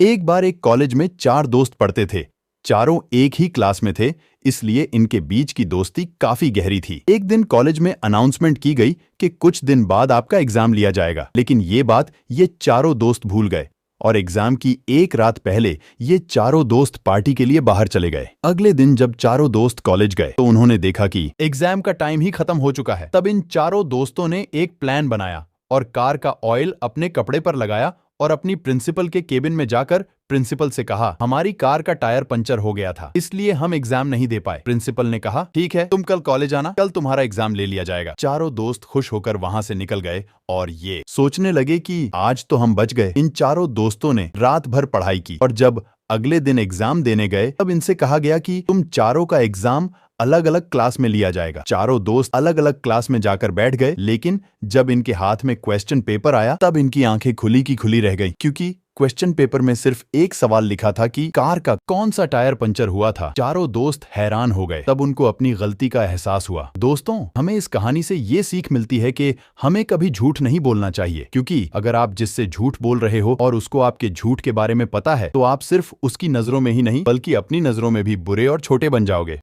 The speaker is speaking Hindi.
एक बार एक कॉलेज में 4 दोस्त पढ़ते थे। चारों एक ही क्लास में थे, इसलिए इनके बीच की दोस्ती काफी गहरी थी। एक दिन कॉलेज में अनाउंसमेंट की गई कि कुछ दिन बाद आपका एग्जाम लिया जाएगा, लेकिन ये बात ये चारों दोस्त भूल गए और एग्जाम की एक रात पहले ये चारों दोस्त पार्टी के लिए बाहर चले गए। अगले दिन जब चारों दोस्त कॉलेज गए तो उन्होंने देखा कि एग्जाम का टाइम ही खत्म हो चुका है। तब इन चारों दोस्तों ने एक प्लान बनाया और कार का ऑयल अपने कपड़े पर लगाया और अपनी प्रिंसिपल के केबिन में जाकर प्रिंसिपल से कहा, हमारी कार का टायर पंचर हो गया था, इसलिए हम एग्जाम नहीं दे पाए। प्रिंसिपल ने कहा, ठीक है, तुम कल कॉलेज आना, कल तुम्हारा एग्जाम ले लिया जाएगा। चारों दोस्त खुश होकर वहां से निकल गए और ये सोचने लगे कि आज तो हम बच गए। इन चारों दोस्तों ने रात भर पढ़ाई की और जब अगले दिन एग्जाम देने गए तब इनसे कहा गया कि तुम चारों का एग्जाम अलग अलग क्लास में लिया जाएगा। चारों दोस्त अलग अलग क्लास में जाकर बैठ गए, लेकिन जब इनके हाथ में क्वेश्चन पेपर आया तब इनकी आंखें खुली की खुली रह गई, क्योंकि क्वेश्चन पेपर में सिर्फ एक सवाल लिखा था कि कार का कौन सा टायर पंचर हुआ था। चारों दोस्त हैरान हो गए। तब उनको अपनी गलती का एहसास हुआ। दोस्तों, हमें इस कहानी से ये सीख मिलती है कि हमें कभी झूठ नहीं बोलना चाहिए, क्योंकि अगर आप जिससे झूठ बोल रहे हो और उसको आपके झूठ के बारे में पता है तो आप सिर्फ उसकी नजरों में ही नहीं बल्कि अपनी नजरों में भी बुरे और छोटे बन जाओगे।